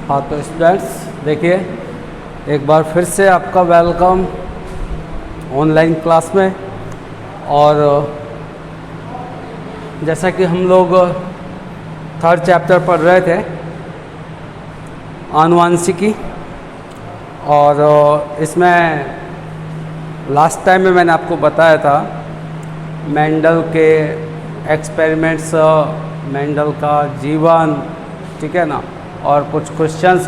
हाँ तो स्टूडेंट्स देखिए, एक बार फिर से आपका वेलकम ऑनलाइन क्लास में। और जैसा कि हम लोग थर्ड चैप्टर पढ़ रहे थे आनुवांशिकी, और इसमें लास्ट टाइम में मैंने आपको बताया था मेंडल के एक्सपेरिमेंट्स, मेंडल का जीवन, ठीक है ना, और कुछ क्वेश्चंस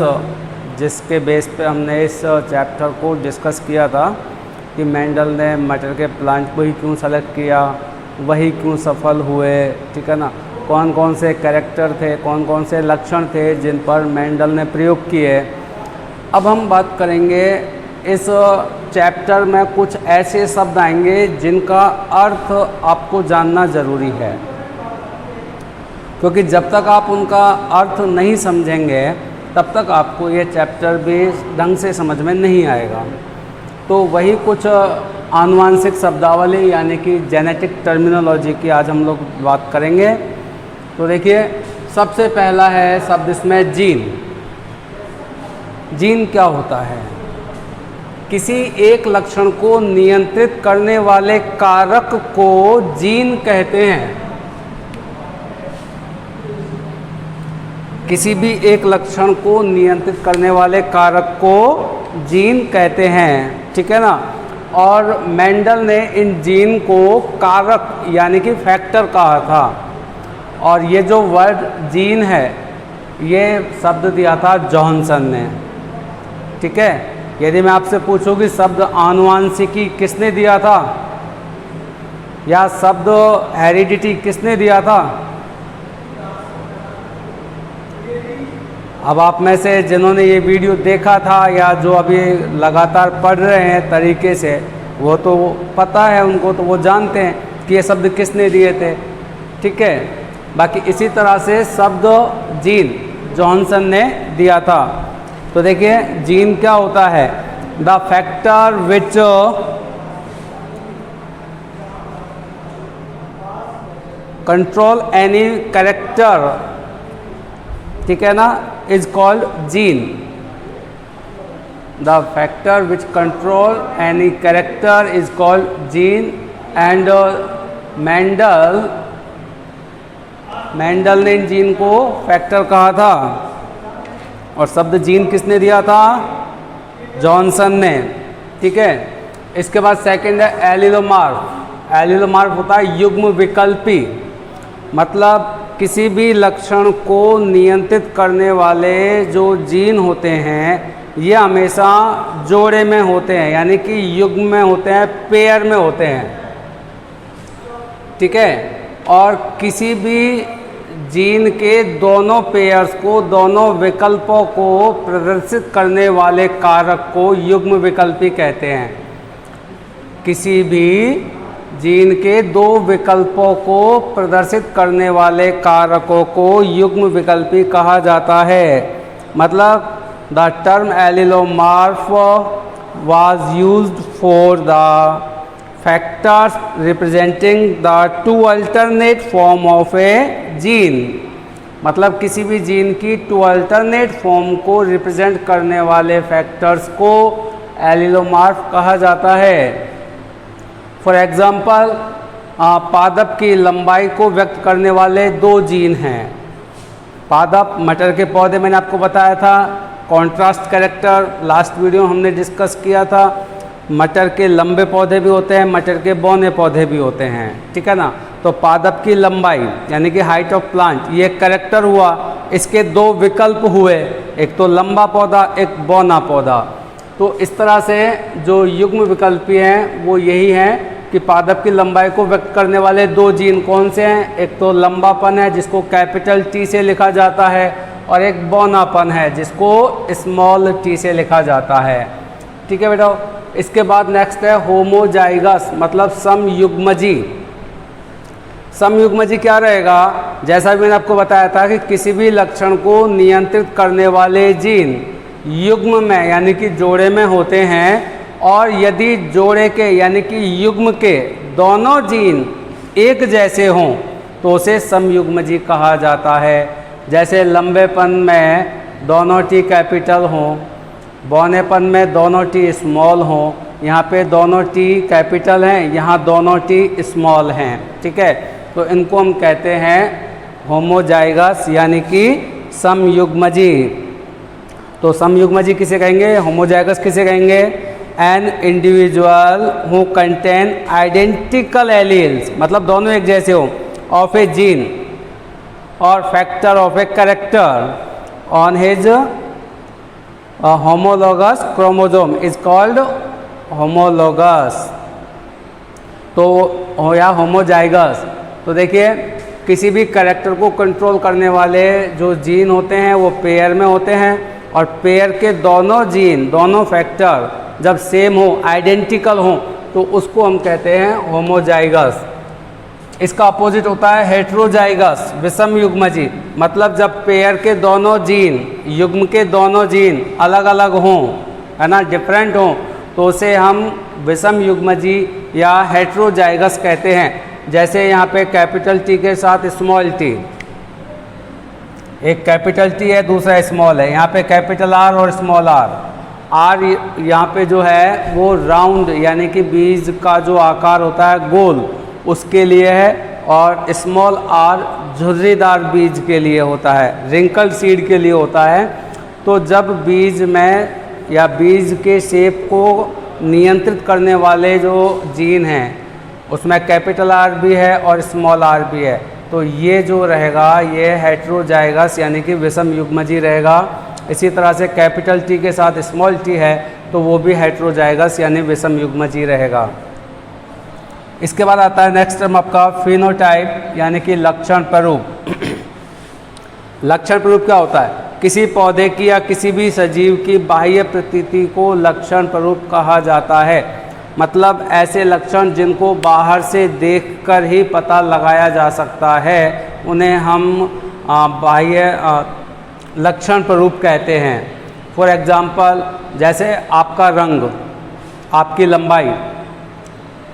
जिसके बेस पे हमने इस चैप्टर को डिस्कस किया था कि मेंडल ने मटर के प्लांट को ही क्यों सेलेक्ट किया, वही क्यों सफल हुए, ठीक है ना, कौन कौन से कैरेक्टर थे, कौन कौन से लक्षण थे जिन पर मेंडल ने प्रयोग किए। अब हम बात करेंगे इस चैप्टर में कुछ ऐसे शब्द आएंगे जिनका अर्थ आपको जानना ज़रूरी है, क्योंकि जब तक आप उनका अर्थ नहीं समझेंगे तब तक आपको ये चैप्टर भी ढंग से समझ में नहीं आएगा। तो वही कुछ आनुवांशिक शब्दावली यानी कि जेनेटिक टर्मिनोलॉजी की आज हम लोग बात करेंगे। तो देखिए, सबसे पहला है शब्द इसमें जीन। जीन क्या होता है? किसी एक लक्षण को नियंत्रित करने वाले कारक को जीन कहते हैं। किसी भी एक लक्षण को नियंत्रित करने वाले कारक को जीन कहते हैं, ठीक है ना। और मेंडल ने इन जीन को कारक यानी कि फैक्टर कहा था। और ये जो वर्ड जीन है ये शब्द दिया था जॉनसन ने, ठीक है। यदि मैं आपसे पूछूं कि शब्द आनुवांशिकी किसने दिया था या शब्द हेरिडिटी किसने दिया था, अब आप में से जिन्होंने ये वीडियो देखा था या जो अभी लगातार पढ़ रहे हैं तरीके से, वो तो पता है उनको, तो वो जानते हैं कि ये शब्द किसने दिए थे, ठीक है। बाकी इसी तरह से शब्द जीन जॉनसन ने दिया था। तो देखिए, जीन क्या होता है? The factor which control any character, ठीक है ना, is called gene. The factor which control any character is called gene. And Mendel ने इन जीन को फैक्टर कहा था। और शब्द जीन किसने दिया था? जॉनसन ने, ठीक है। इसके बाद सेकंड है एलिलोमार्फ। एलिलोमार्फ होता है युग्म विकल्पी, मतलब किसी भी लक्षण को नियंत्रित करने वाले जो जीन होते हैं ये हमेशा जोड़े में होते हैं, यानी कि युग्म में होते हैं, पेयर में होते हैं, ठीक है। और किसी भी जीन के दोनों पेयर्स को, दोनों विकल्पों को प्रदर्शित करने वाले कारक को युग्म विकल्पी कहते हैं। किसी भी जीन के दो विकल्पों को प्रदर्शित करने वाले कारकों को युग्म विकल्पी कहा जाता है। मतलब the term allelomorph was used for the factors representing the two alternate form of a gene. मतलब किसी भी जीन की टू अल्टरनेट फॉर्म को रिप्रेजेंट करने वाले फैक्टर्स को एलिलोमार्फ कहा जाता है। फॉर एग्ज़ाम्पल, पादप की लंबाई को व्यक्त करने वाले दो जीन हैं। पादप, मटर के पौधे मैंने आपको बताया था, कॉन्ट्रास्ट कैरेक्टर लास्ट वीडियो हमने डिस्कस किया था। मटर के लंबे पौधे भी होते हैं, मटर के बौने पौधे भी होते हैं, ठीक है ना। तो पादप की लंबाई यानी कि हाइट ऑफ प्लांट, ये कैरेक्टर हुआ। इसके दो विकल्प हुए, एक तो लंबा पौधा, एक बौना पौधा। तो इस तरह से जो युग्म विकल्पी हैं वो यही हैं कि पादप की लंबाई को व्यक्त करने वाले दो जीन कौन से हैं? एक तो लंबापन है जिसको कैपिटल टी से लिखा जाता है, और एक बौनापन है जिसको स्मॉल टी से लिखा जाता है, ठीक है बेटा। इसके बाद नेक्स्ट है होमोजाइगस, मतलब समयुग्मजी। समयुग्मजी क्या रहेगा? जैसा भी मैंने आपको बताया था कि किसी भी लक्षण को नियंत्रित करने वाले जीन युग्म में यानी कि जोड़े में होते हैं, और यदि जोड़े के यानी कि युग्म के दोनों जीन एक जैसे हों तो उसे समयुग्मजी कहा जाता है। जैसे लंबेपन में दोनों टी कैपिटल हों, बौनेपन में दोनों टी स्मॉल हों, यहाँ पे दोनों टी कैपिटल हैं, यहाँ दोनों टी स्मॉल हैं, ठीक है। तो इनको हम कहते हैं होमोजाइगस यानी कि समयुग्मजी। तो समयुग्मजी किसे कहेंगे, होमोजाइगस किसे कहेंगे? An individual who contain identical alleles, मतलब दोनों एक जैसे हो, ऑफ ए जीन और factor of a character on his homologous chromosome is called homologous, तो हो या होमोजाइगस। तो देखिए किसी भी कैरेक्टर को कंट्रोल करने वाले जो जीन होते हैं वो पेयर में होते हैं, और पेयर के दोनों जीन, दोनों फैक्टर जब सेम हो, आइडेंटिकल हो, तो उसको हम कहते हैं होमोजाइगस। इसका अपोजिट होता है हेट्रोजाइगस, विषम युग्मजी, मतलब जब पेयर के दोनों जीन, युग्म के दोनों जीन अलग अलग हों, है ना, डिफरेंट हों, तो उसे हम विषम युग्मजी या हेट्रोजाइगस कहते हैं। जैसे यहाँ पे कैपिटल टी के साथ स्मॉल टी, एक कैपिटल टी है दूसरा स्मॉल है, यहाँ पे कैपिटल आर और स्मॉल आर यहाँ पे जो है वो राउंड यानी कि बीज का जो आकार होता है गोल, उसके लिए है, और स्मॉल आर झुर्रीदार बीज के लिए होता है, रिंकल सीड के लिए होता है। तो जब बीज में या बीज के शेप को नियंत्रित करने वाले जो जीन हैं उसमें कैपिटल आर भी है और स्मॉल आर भी है, तो ये जो रहेगा ये हेट्रोजाइगस यानी कि विषम युग्मजी रहेगा। इसी तरह से कैपिटल टी के साथ स्मॉल टी है तो वो भी हेट्रोजाइगस यानी विषम युग्मजी रहेगा। इसके बाद आता है नेक्स्ट टर्म आपका फिनोटाइप यानी कि लक्षण स्वरूप। लक्षण स्वरूप क्या होता है? किसी पौधे की या किसी भी सजीव की बाह्य प्रतीति को लक्षण स्वरूप कहा जाता है, मतलब ऐसे लक्षण जिनको बाहर से देखकर ही पता लगाया जा सकता है उन्हें हम बाह्य लक्षण स्वरूप कहते हैं। फॉर एग्जाम्पल जैसे आपका रंग, आपकी लंबाई,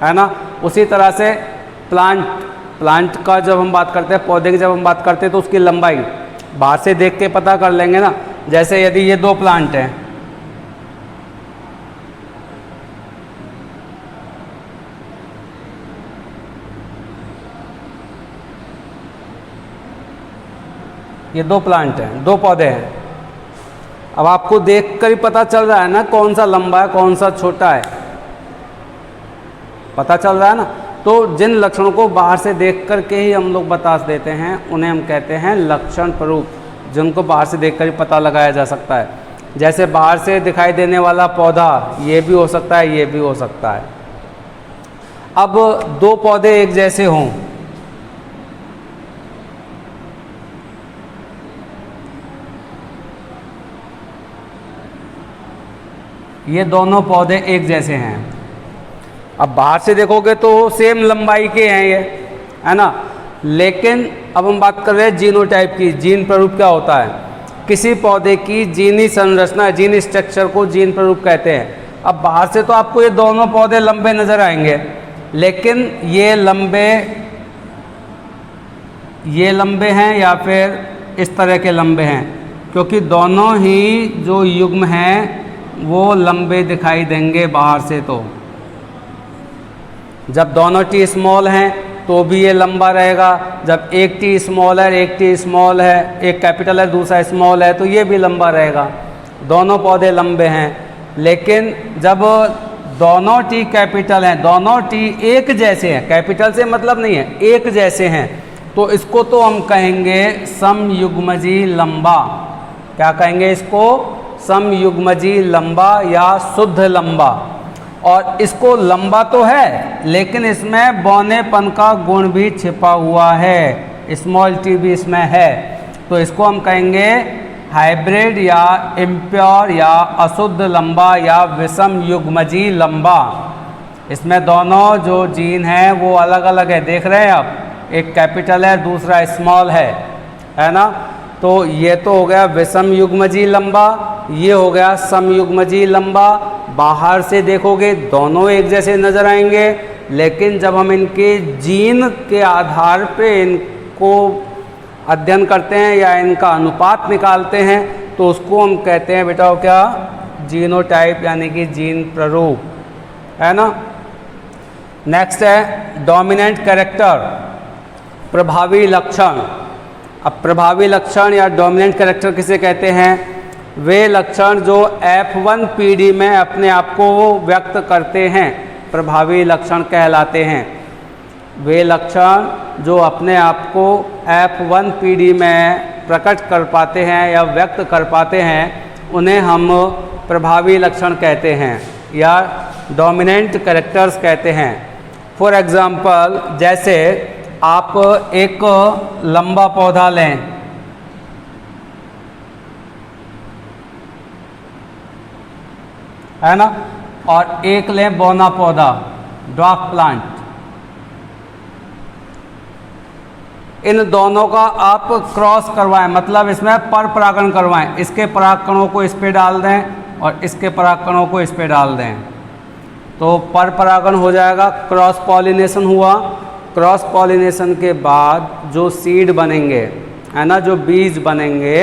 है ना, उसी तरह से प्लांट का जब हम बात करते हैं, पौधे की जब हम बात करते हैं तो उसकी लंबाई बाहर से देख के पता कर लेंगे ना। जैसे यदि ये दो प्लांट हैं, ये दो प्लांट हैं, दो पौधे हैं, अब आपको देखकर ही पता चल रहा है ना कौन सा लंबा है कौन सा छोटा है, पता चल रहा है ना। तो जिन लक्षणों को बाहर से देख कर के ही हम लोग बता देते हैं उन्हें हम कहते हैं लक्षण स्वरूप, जिनको बाहर से देखकर ही पता लगाया जा सकता है। जैसे बाहर से दिखाई देने वाला पौधा ये भी हो सकता है, ये भी हो सकता है। अब दो पौधे एक जैसे हों, ये दोनों पौधे एक जैसे हैं, अब बाहर से देखोगे तो सेम लंबाई के हैं ये, है ना, लेकिन अब हम बात कर रहे हैं जीनोटाइप की। जीन स्वरूप क्या होता है? किसी पौधे की जीनी संरचना, जीन स्ट्रक्चर को जीन स्वरूप कहते हैं। अब बाहर से तो आपको ये दोनों पौधे लंबे नज़र आएंगे, लेकिन ये लंबे हैं या फिर इस तरह के लंबे हैं, क्योंकि दोनों ही जो युग्म हैं वो लंबे दिखाई देंगे बाहर से। तो जब दोनों टी स्मॉल हैं तो भी ये लंबा रहेगा, जब एक टी स्मॉल है एक टी स्मॉल है, एक कैपिटल है दूसरा स्मॉल है, तो ये भी लंबा रहेगा। दोनों पौधे लंबे हैं, लेकिन जब दोनों टी कैपिटल हैं, दोनों टी एक जैसे हैं, कैपिटल से मतलब नहीं है, एक जैसे हैं, तो इसको तो हम कहेंगे समयुग्मजी लंबा। क्या कहेंगे इसको? समयुग्मजी लंबा या शुद्ध लंबा। और इसको लंबा तो है लेकिन इसमें बौनेपन का गुण भी छिपा हुआ है, स्मॉल टी भी इसमें है, तो इसको हम कहेंगे हाइब्रिड या इम्प्योर या अशुद्ध लंबा या विषम युग्मजी लंबा। इसमें दोनों जो जीन हैं वो अलग अलग है, देख रहे हैं आप, एक कैपिटल है दूसरा स्मॉल है ना। तो ये तो हो गया विषम युग्मजी लंबा, ये हो गया समयुग्मजी लंबा। बाहर से देखोगे दोनों एक जैसे नज़र आएंगे, लेकिन जब हम इनके जीन के आधार पे इनको अध्ययन करते हैं या इनका अनुपात निकालते हैं तो तो उसको हम कहते हैं बेटा क्या, जीनोटाइप यानी कि जीन प्ररूप, है ना। नेक्स्ट है डोमिनेंट कैरेक्टर, प्रभावी लक्षण। अब प्रभावी लक्षण या डोमिनेंट कैरेक्टर किसे कहते हैं? वे लक्षण जो F1 पीढ़ी में अपने आप को व्यक्त करते हैं प्रभावी लक्षण कहलाते हैं। वे लक्षण जो अपने आप को F1 पीढ़ी में प्रकट कर पाते हैं या व्यक्त कर पाते हैं उन्हें हम प्रभावी लक्षण कहते हैं या डोमिनेंट कैरेक्टर्स कहते हैं। फॉर एग्जाम्पल, जैसे आप एक लंबा पौधा लें, है ना, और एक लें बौना पौधा, ड्वार्फ प्लांट। इन दोनों का आप क्रॉस करवाएं, मतलब इसमें पर परागण करवाएं। इसके परागकणों को इस पे डाल दें और इसके परागकणों को इस पे डाल दें, तो पर परागण हो जाएगा, क्रॉस पॉलिनेशन हुआ। क्रॉस पॉलिनेशन के बाद जो सीड बनेंगे, है ना, जो बीज बनेंगे,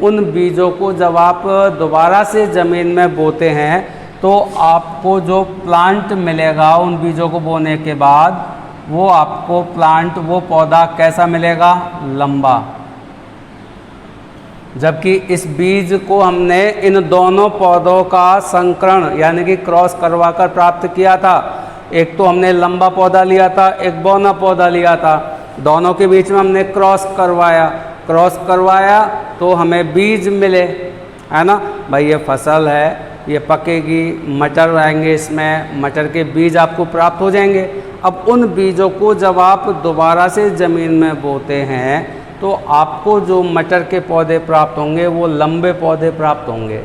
उन बीजों को जब आप दोबारा से ज़मीन में बोते हैं तो आपको जो प्लांट मिलेगा उन बीजों को बोने के बाद, वो आपको प्लांट, वो पौधा कैसा मिलेगा? लंबा। जबकि इस बीज को हमने इन दोनों पौधों का संकरण यानी कि क्रॉस करवाकर प्राप्त किया था। एक तो हमने लंबा पौधा लिया था, एक बौना पौधा लिया था, दोनों के बीच में हमने क्रॉस करवाया तो हमें बीज मिले, है ना। भाई ये फसल है, ये पकेगी, मटर आएंगे, इसमें मटर के बीज आपको प्राप्त हो जाएंगे। अब उन बीजों को जब आप दोबारा से ज़मीन में बोते हैं तो आपको जो मटर के पौधे प्राप्त होंगे वो लंबे पौधे प्राप्त होंगे,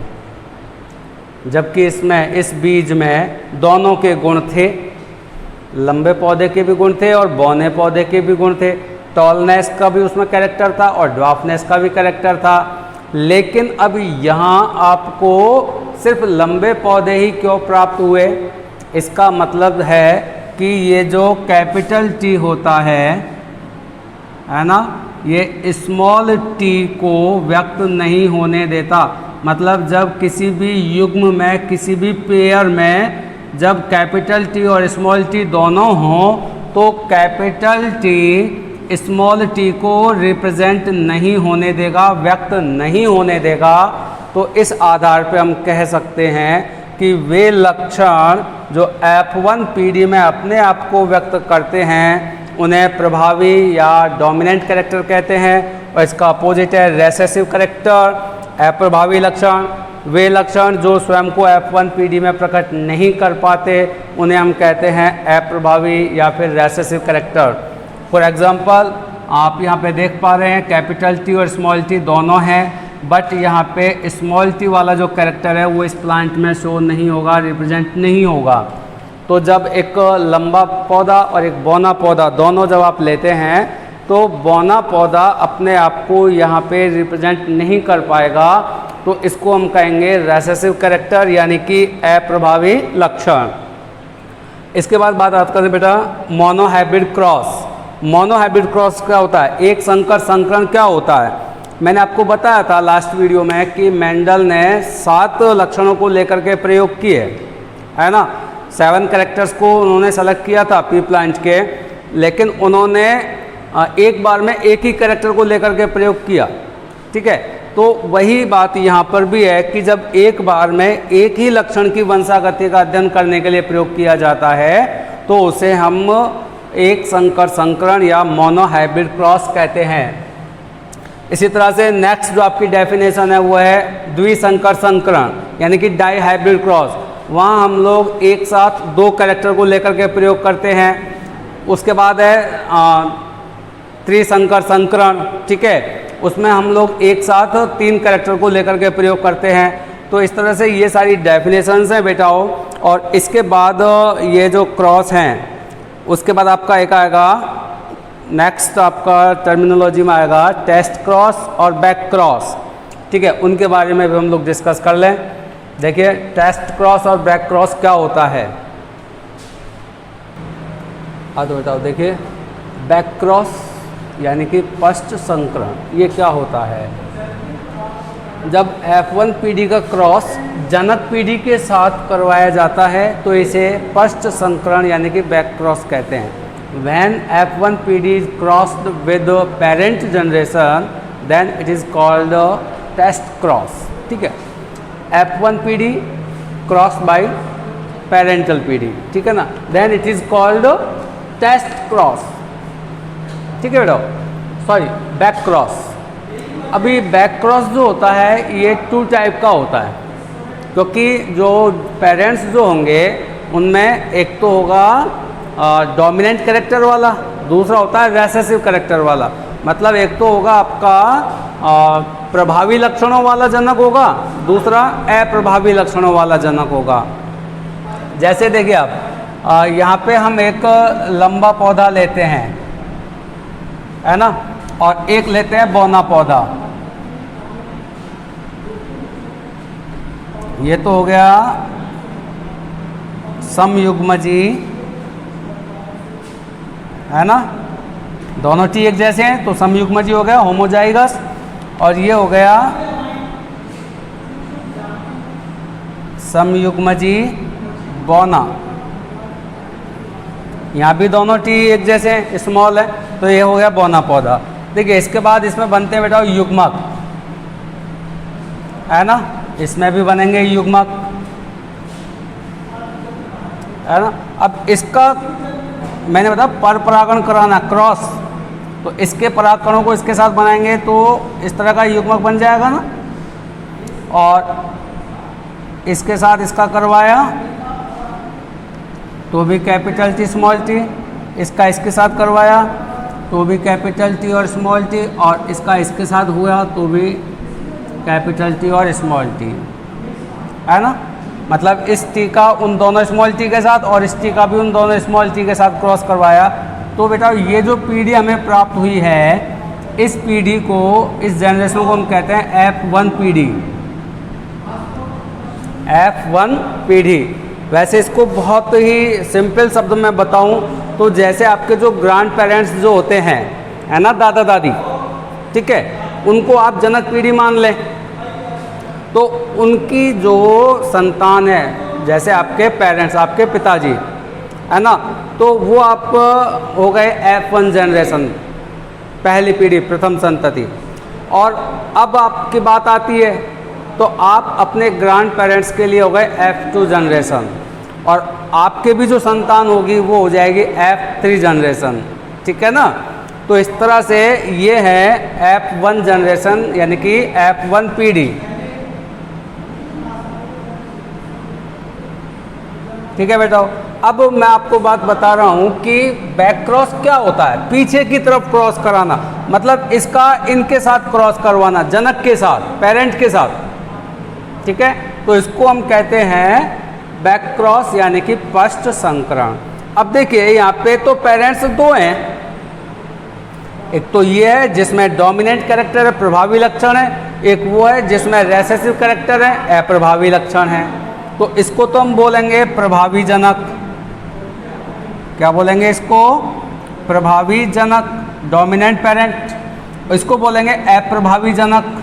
जबकि इसमें, इस बीज में दोनों के गुण थे, लंबे पौधे के भी गुण थे और बौने पौधे के भी गुण थे। टॉलनेस का भी उसमें कैरेक्टर था और ड्वार्फनेस का भी कैरेक्टर था। लेकिन अब यहाँ आपको सिर्फ लंबे पौधे ही क्यों प्राप्त हुए? इसका मतलब है कि ये जो कैपिटल टी होता है ना, ये स्मॉल टी को व्यक्त नहीं होने देता। मतलब जब किसी भी युग्म में, किसी भी पेयर में जब कैपिटल टी और स्मॉल टी दोनों हों तो कैपिटल टी स्मॉल टी को रिप्रेजेंट नहीं होने देगा, व्यक्त नहीं होने देगा। तो इस आधार पे हम कह सकते हैं कि वे लक्षण जो F1 पीढ़ी में अपने आप को व्यक्त करते हैं उन्हें प्रभावी या डोमिनेंट कैरेक्टर कहते हैं, और इसका अपोजिट है रेसेसिव कैरेक्टर, अप्रभावी लक्षण। वे लक्षण जो स्वयं को F1 पीढ़ी में प्रकट नहीं कर पाते उन्हें हम कहते हैं अप्रभावी या फिर रेसेसिव कैरेक्टर। फॉर एग्जांपल, आप यहाँ पे देख पा रहे हैं कैपिटल टी और स्मॉल टी दोनों हैं, बट यहाँ पे स्मॉल टी वाला जो कैरेक्टर है वो इस प्लांट में शो नहीं होगा, रिप्रेजेंट नहीं होगा। तो जब एक लंबा पौधा और एक बौना पौधा दोनों जब आप लेते हैं तो बौना पौधा अपने आप को यहाँ पे रिप्रेजेंट नहीं कर पाएगा, तो इसको हम कहेंगे रेसेसिव कैरेक्टर यानी कि अप्रभावी लक्षण। इसके बाद बात करते हैं बेटा मोनोहाइब्रिड क्रॉस। मोनोहाइब्रिड क्रॉस क्या होता है? एक संकर संकरण क्या होता है? मैंने आपको बताया था लास्ट वीडियो में कि मेंडल ने 7 लक्षणों को लेकर के प्रयोग किए, है ना। 7 कैरेक्टर्स को उन्होंने सेलेक्ट किया था पी प्लांट के, लेकिन उन्होंने एक बार में एक ही कैरेक्टर को लेकर के प्रयोग किया, ठीक है। तो वही बात यहाँ पर भी है कि जब एक बार में एक ही लक्षण की वंशागति का अध्ययन करने के लिए प्रयोग किया जाता है तो उसे हम एक संकर संकरण या मोनोहाइब्रिड क्रॉस कहते हैं। इसी तरह से नेक्स्ट जो आपकी डेफिनेशन है वो है द्विसंकर संकरण यानी कि डाईहाइब्रिड क्रॉस। वहाँ हम लोग एक साथ 2 कैरेक्टर को लेकर के प्रयोग करते हैं। उसके बाद है त्रिसंकर संकरण, ठीक है, उसमें हम लोग एक साथ 3 कैरेक्टर को लेकर के प्रयोग करते हैं। तो इस तरह से ये सारी डेफिनेशंस हैं बेटाओ। और इसके बाद ये जो क्रॉस हैं उसके बाद आपका एक आएगा, नेक्स्ट आपका टर्मिनोलॉजी में आएगा टेस्ट क्रॉस और बैक क्रॉस, ठीक है। उनके बारे में भी हम लोग डिस्कस कर लें। देखिए टेस्ट क्रॉस और बैक क्रॉस क्या होता है, तो बताओ। देखिए बैक क्रॉस यानी कि पश्च संकरण, ये क्या होता है? जब F1 पीढ़ी का क्रॉस जनक पीढ़ी के साथ करवाया जाता है तो इसे पश्च संकरण यानी कि बैक क्रॉस कहते हैं। When F1 PD is crossed with the parent generation, then it is called test cross। ठीक है, F1 PD crossed by parental PD, ठीक है ना, then it is called test cross। ठीक है बेटा, सॉरी बैक क्रॉस। अभी बैक क्रॉस जो होता है ये 2 टाइप का होता है, क्योंकि जो पेरेंट्स जो होंगे उनमें एक तो होगा डोमिनेंट कैरेक्टर वाला, दूसरा होता है रेसेसिव कैरेक्टर वाला। मतलब एक तो होगा आपका प्रभावी लक्षणों वाला जनक होगा, दूसरा अप्रभावी लक्षणों वाला जनक होगा। जैसे देखिए आप यहाँ पे हम एक लंबा पौधा लेते हैं, है ना, और एक लेते हैं बौना पौधा। ये तो हो गया समयुग्मजी, है ना, दोनों टी एक जैसे हैं तो समयुग्मजी हो गया होमोजाइगस। और ये हो गया समयुग्मजी बौना, यहाँ भी दोनों टी एक जैसे हैं, स्मॉल है, तो ये हो गया बौना पौधा। देखिए इसके बाद इसमें बनते हैं बेटा युग्मक, है ना, इसमें भी बनेंगे युग्मक, है ना। अब इसका मैंने बताया पर परागण कराना क्रॉस, तो इसके परागकणों को इसके साथ बनाएंगे तो इस तरह का युग्मक बन जाएगा ना। और इसके साथ इसका करवाया तो भी कैपिटल टी स्मॉल टी, इसका इसके साथ करवाया तो भी कैपिटल टी और स्मॉल टी, और इसका इसके साथ हुआ तो भी कैपिटल टी और स्मॉल टी, है ना। मतलब इस टी का उन दोनों स्मॉल टी के साथ और इस टी का भी उन दोनों स्मॉल टी के साथ क्रॉस करवाया, तो बेटा ये जो पीढ़ी हमें प्राप्त हुई है, इस पीढ़ी को, इस जनरेशन को हम कहते हैं F1 पीढ़ी। F1 पीढ़ी। वैसे इसको बहुत ही सिंपल शब्द में बताऊं तो जैसे आपके जो ग्रैंड पेरेंट्स जो होते हैं, है ना, दादा दादी, ठीक है, उनको आप जनक पीढ़ी मान लें, तो उनकी जो संतान है, जैसे आपके पेरेंट्स, आपके पिताजी, है ना, तो वो आप हो गए F1 जनरेशन, पहली पीढ़ी, प्रथम संतति। और अब आपकी बात आती है तो आप अपने ग्रैंड पेरेंट्स के लिए हो गए F2 जनरेशन, और आपके भी जो संतान होगी वो हो जाएगी F3 जनरेशन, ठीक है ना। तो इस तरह से ये है F1 जनरेशन यानी कि F1 पीढ़ी, ठीक है बेटा। अब मैं आपको बात बता रहा हूँ कि बैक क्रॉस क्या होता है, पीछे की तरफ क्रॉस कराना, मतलब इसका इनके साथ क्रॉस करवाना, जनक के साथ, पेरेंट के साथ, ठीक है। तो इसको हम कहते हैं बैक क्रॉस यानी कि पश्च संकरण। अब देखिए यहाँ पे तो पेरेंट्स 2 हैं, एक तो ये है जिसमें डोमिनेंट कैरेक्टर है, प्रभावी लक्षण है, एक वो है जिसमें रेसेसिव कैरेक्टर है, अप्रभावी लक्षण है। तो इसको तो हम बोलेंगे प्रभावी जनक, क्या बोलेंगे इसको, प्रभावी जनक, डोमिनेंट पेरेंट। इसको बोलेंगे अप्रभावी जनक,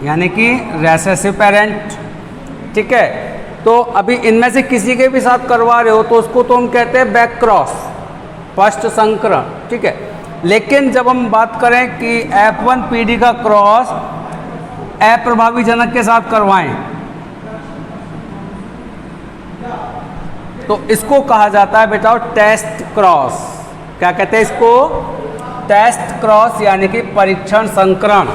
यानी कि रेसेसिव पेरेंट, ठीक है। तो अभी इनमें से किसी के भी साथ करवा रहे हो तो उसको तो हम कहते हैं बैक क्रॉस, पश्च संकरण, ठीक है। लेकिन जब हम बात करें कि F1 पीढ़ी का क्रॉस अप्रभावी जनक के साथ करवाएं तो इसको कहा जाता है बेटा टेस्ट क्रॉस। क्या कहते हैं इसको, टेस्ट क्रॉस यानी कि परीक्षण संकरण।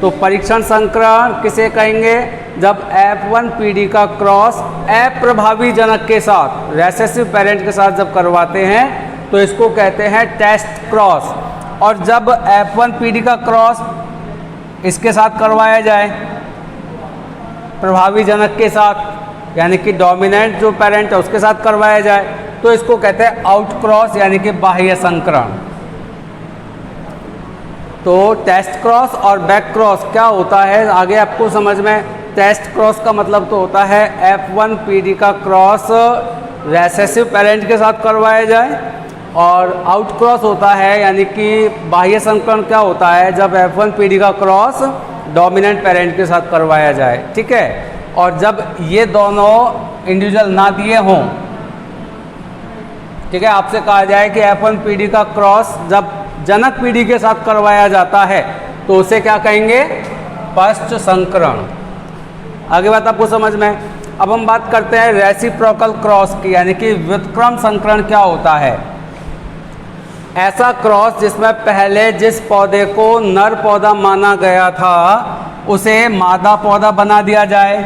तो परीक्षण संकरण किसे कहेंगे, जब F1 पीढ़ी का क्रॉस अप्रभावी जनक के साथ, रेसेसिव पेरेंट के साथ जब करवाते हैं तो इसको कहते हैं टेस्ट क्रॉस। और जब F1 पीढ़ी का क्रॉस इसके साथ करवाया जाए, प्रभावी जनक के साथ, यानी कि डोमिनेंट जो पेरेंट है उसके साथ करवाया जाए, तो इसको कहते हैं आउट क्रॉस यानी कि बाह्य संकरण। तो टेस्ट क्रॉस और बैक क्रॉस क्या होता है आगे आपको समझ में। टेस्ट क्रॉस का मतलब तो होता है F1 पीढ़ी का क्रॉस रेसेसिव पेरेंट के साथ करवाया जाए, और आउट क्रॉस होता है, यानी कि बाह्य संकरण क्या होता है, जब F1 पीढ़ी का क्रॉस डोमिनेंट पेरेंट के साथ करवाया जाए, ठीक है। और जब ये दोनों इंडिविजुअल ना दिए हों, ठीक है, आपसे कहा जाए कि F1 पीढ़ी का क्रॉस जब जनक पीढ़ी के साथ करवाया जाता है तो उसे क्या कहेंगे, पश्च संकरण। आगे बात आपको समझ में। अब हम बात करते हैं रेसिप्रोकल क्रॉस की, यानी कि व्युत्क्रम संकरण क्या होता है। ऐसा क्रॉस जिसमें पहले जिस पौधे को नर पौधा माना गया था उसे मादा पौधा बना दिया जाए,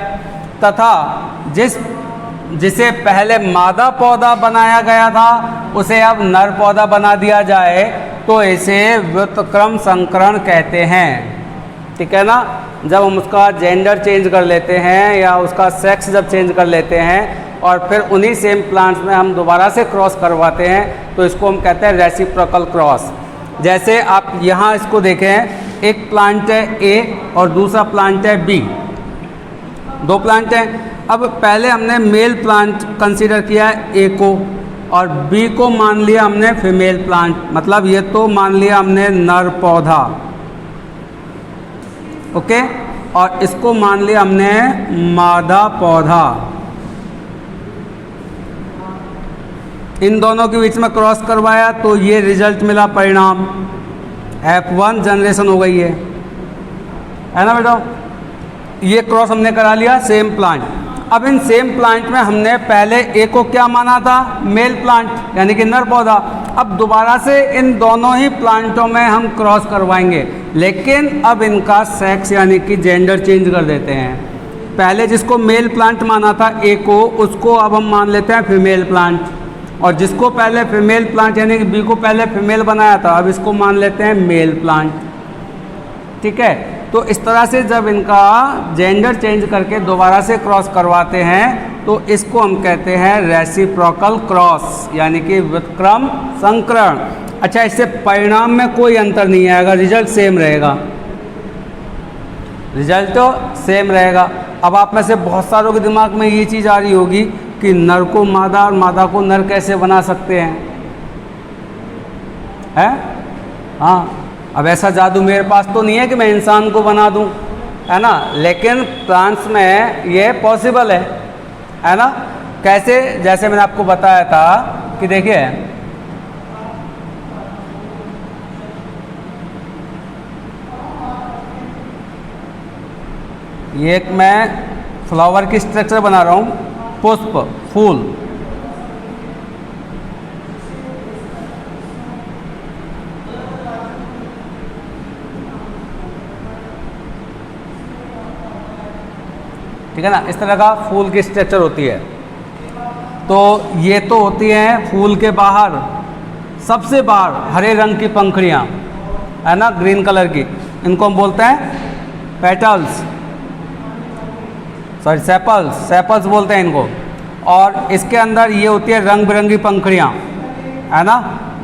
तथा जिसे पहले मादा पौधा बनाया गया था उसे अब नर पौधा बना दिया जाए, तो इसे व्युत्क्रम संकरण कहते हैं, ठीक है ना। जब हम उसका जेंडर चेंज कर लेते हैं या उसका सेक्स जब चेंज कर लेते हैं और फिर उन्हीं सेम प्लांट्स में हम दोबारा से क्रॉस करवाते हैं तो इसको हम कहते हैं रेसिप्रोकल क्रॉस। जैसे आप यहाँ इसको देखें, एक प्लांट है ए और दूसरा प्लांट है बी, दो प्लांट हैं। अब पहले हमने मेल प्लांट कंसीडर किया ए को और बी को मान लिया हमने फीमेल प्लांट, मतलब ये तो मान लिया हमने नर पौधा, ओके, और इसको मान लिया हमने मादा पौधा। इन दोनों के बीच में क्रॉस करवाया तो ये रिजल्ट मिला, परिणाम F1 जनरेशन हो गई है ना बेटा। ये क्रॉस हमने करा लिया सेम प्लांट। अब इन सेम प्लांट में हमने पहले ए को क्या माना था, मेल प्लांट, यानी कि नर पौधा। अब दोबारा से इन दोनों ही प्लांटों में हम क्रॉस करवाएंगे, लेकिन अब इनका सेक्स यानी कि जेंडर चेंज कर देते हैं। पहले जिसको मेल प्लांट माना था ए को, उसको अब हम मान लेते हैं फीमेल प्लांट, और जिसको पहले फीमेल प्लांट यानी कि बी को पहले फीमेल बनाया था अब इसको मान लेते हैं मेल प्लांट, ठीक है। तो इस तरह से जब इनका जेंडर चेंज करके दोबारा से क्रॉस करवाते हैं तो इसको हम कहते हैं रेसिप्रोकल क्रॉस, यानी कि व्युत्क्रम संकरण। अच्छा, इससे परिणाम में कोई अंतर नहीं आएगा, रिजल्ट सेम रहेगा, रिजल्ट तो सेम रहेगा। अब आप में से बहुत सारों के दिमाग में ये चीज़ आ रही होगी कि नर को मादा और मादा को नर कैसे बना सकते हैं, है? हाँ, अब ऐसा जादू मेरे पास तो नहीं है कि मैं इंसान को बना दूं, है ना, लेकिन प्लांट्स में ये पॉसिबल है ना। कैसे, जैसे मैंने आपको बताया था कि देखिए ये एक मैं फ्लावर की स्ट्रक्चर बना रहा हूँ, पुष्प, फूल, ठीक है ना। इस तरह का फूल की स्ट्रक्चर होती है। तो ये तो होती हैं फूल के बाहर, सबसे बाहर हरे रंग की पंखुड़ियाँ, है ना, ग्रीन कलर की, इनको हम बोलते हैं पेटल्स, सॉरी सेपल्स, सेपल्स बोलते हैं इनको। और इसके अंदर ये होती है रंग बिरंगी पंखुड़ियाँ, है ना,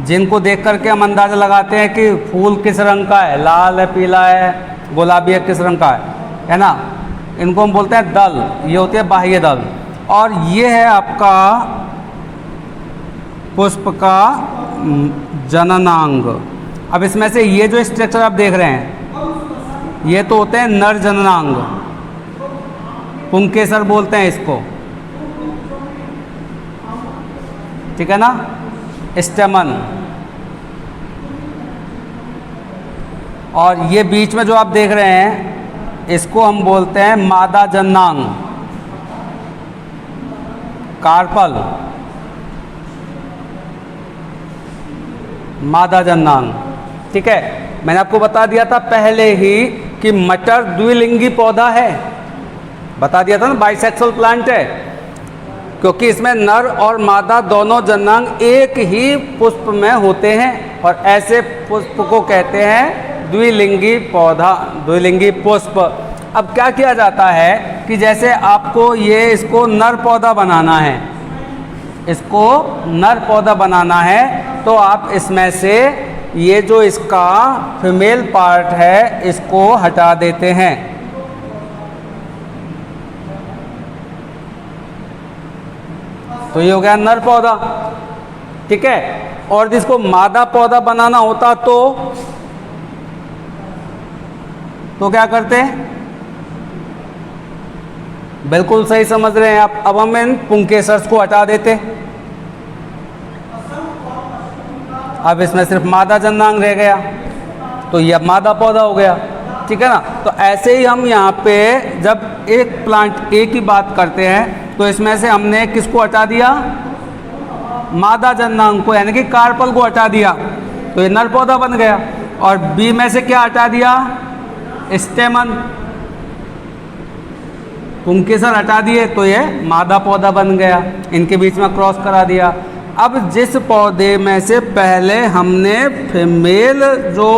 जिनको देख करके हम अंदाज़ा लगाते हैं कि फूल किस रंग का है, लाल है, पीला है, गुलाबी है, किस रंग का है ना। इनको हम बोलते हैं दल, ये होते हैं बाह्य दल। और ये है आपका पुष्प का जननांग। अब इसमें से ये जो स्ट्रक्चर आप देख रहे हैं ये तो होते हैं नर जननांग, पुंकेसर बोलते हैं इसको, ठीक है ना, स्टेमन। और ये बीच में जो आप देख रहे हैं इसको हम बोलते हैं मादा जननांग, कार्पल, मादा जननांग, ठीक है। मैंने आपको बता दिया था पहले ही कि मटर द्विलिंगी पौधा है, बता दिया था ना, बाइसेक्सुअल प्लांट है, क्योंकि इसमें नर और मादा दोनों जननांग एक ही पुष्प में होते हैं, और ऐसे पुष्प को कहते हैं द्विलिंगी पौधा, द्विलिंगी पुष्प। अब क्या किया जाता है कि जैसे आपको इसको नर पौधा बनाना है, इसको नर पौधा बनाना है, तो आप इसमें से ये जो इसका फीमेल पार्ट है इसको हटा देते हैं, तो ये हो गया नर पौधा, ठीक है। और इसको मादा पौधा बनाना होता तो क्या करते हैं? बिल्कुल सही समझ रहे हैं आप। अब हम इन पुंकेसर्स को हटा देते, अब इसमें सिर्फ मादा जननांग रह गया, तो ये अब मादा पौधा हो गया, ठीक है ना। तो ऐसे ही हम यहाँ पे जब एक प्लांट ए की बात करते हैं तो इसमें से हमने किसको हटा दिया? मादा जननांग को, यानी कि कार्पल को हटा दिया, तो ये नर पौधा बन गया। और बी में से क्या हटा दिया? स्टेमन, पुंकेसर हटा दिए तो ये मादा पौधा बन गया, इनके बीच में क्रॉस करा दिया। अब जिस पौधे में से पहले हमने फीमेल जो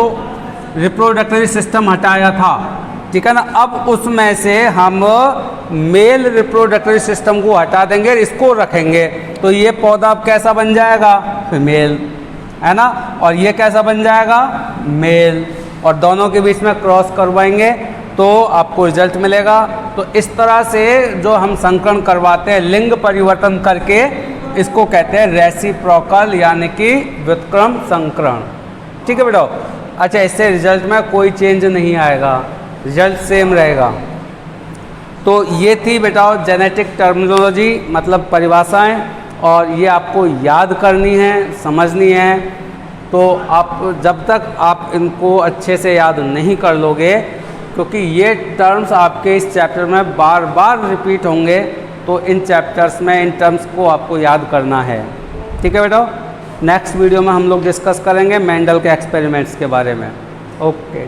रिप्रोडक्टरी सिस्टम हटाया था, ठीक है ना, अब उसमें से हम मेल रिप्रोडक्टरी सिस्टम को हटा देंगे, इसको रखेंगे, तो ये पौधा अब कैसा बन जाएगा? फीमेल, है ना। और ये कैसा बन जाएगा? मेल। और दोनों के बीच में क्रॉस करवाएंगे तो आपको रिजल्ट मिलेगा। तो इस तरह से जो हम संकरण करवाते हैं लिंग परिवर्तन करके, इसको कहते हैं रेसिप्रोकल, यानी कि व्युत्क्रम संकरण, ठीक है बेटा। अच्छा, इससे रिजल्ट में कोई चेंज नहीं आएगा, रिजल्ट सेम रहेगा। तो ये थी बेटा जेनेटिक टर्मिनोलॉजी, मतलब परिभाषाएं, और ये आपको याद करनी है, समझनी है। तो आप जब तक आप इनको अच्छे से याद नहीं कर लोगे, क्योंकि ये टर्म्स आपके इस चैप्टर में बार बार रिपीट होंगे, तो इन चैप्टर्स में इन टर्म्स को आपको याद करना है, ठीक है बेटा। नेक्स्ट वीडियो में हम लोग डिस्कस करेंगे मेंडल के एक्सपेरिमेंट्स के बारे में। ओके।